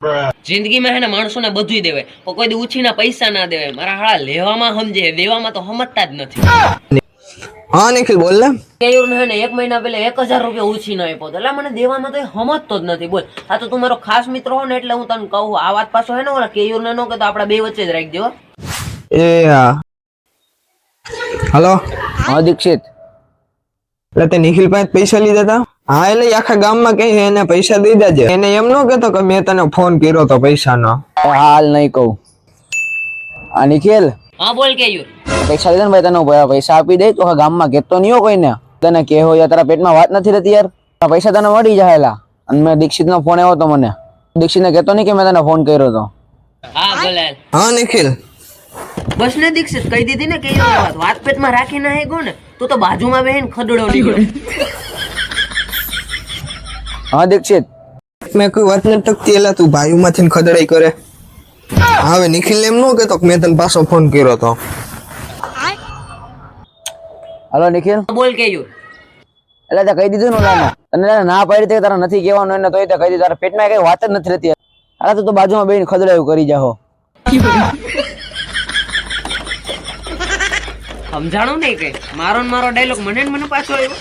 જિંદગીમાં હે ને માણસોને બધુંય દેવાય પણ કોઈ દી ઉછીના પૈસા ના દેવાય. મારા હાળા લેવામાં સમજે, દેવામાં તો સમજતા જ નથી. હા નિખિલ બોલ ને. કેયુરને હે ને 1 મહિના પહેલા 1000 રૂપિયા ઉછીના આપ્યો હતો. એટલે મને દેવામાં તો એ સમજતો જ નથી. બોલ, આ તો તું મારો ખાસ મિત્ર હો ને એટલે હું તને કહું. આ વાત પાછો હે ને ઓલા કેયુરને નો કહેતો, આપડા બે વચ્ચે જ રાખજો. એ હા. હલો હા દીક્ષિત, એટલે તે નિખિલ પાસે પૈસા લીધા હતા? હા એટલે આખા ગામમાં કઈ એને પૈસા દઈ દેજે. એને એમ ન કહેતો કે મેં તને ફોન કર્યો તો પૈસાનો. હાલ નહીં કહું. આ નિખિલ, હા બોલ કેયુર. પૈસા લીધા ને ભાઈ, તને પૈસા આપી દે તો ગામમાં કહેતો નહીં હો કોઈને. તને કેવો યાર, તારા પેટમાં વાત નથી રહેતી યાર. પૈસા તને મળી જાહેલા. અને મેં દીક્ષિતનો ફોન આવ્યો તો મને. દીક્ષિતને કહેતો નહીં કે મેં તને ફોન કર્યો તો. હા બોલે. હા નિખિલ. બસ ને દીક્ષિત કહી દીધી ને કેયુર વાત પેટમાં રાખી ના હે ગો ને તું તો બાજુમાં બેહીને ખદડો નીકળ્યો. હા દીક્ષિત, મેં કોઈ વાત નથી ટકતી એલા તું ભાઈઓમાંથી ખદડાઈ કરે. હવે નિખિલ એમ ન કહેતો કે મેં તને પાછો ફોન કર્યો તો. હલો નિખિલ. બોલ કેયુર. એટલે તે કહી દીધું ને ઓલાને. તને ના પાડી દે તારા નથી કહેવાનું એને, તોય તે કહી દીધું. તારા પેટમાં કઈ વાત જ નથી રહેતી. અરે તું તો બાજુમાં બેહીને ખદડાયું કરી જાહો. સમજાણું નહીં કઈ. મારો ને મારો ડાયલોગ મને ને મને પાછો આવ્યો.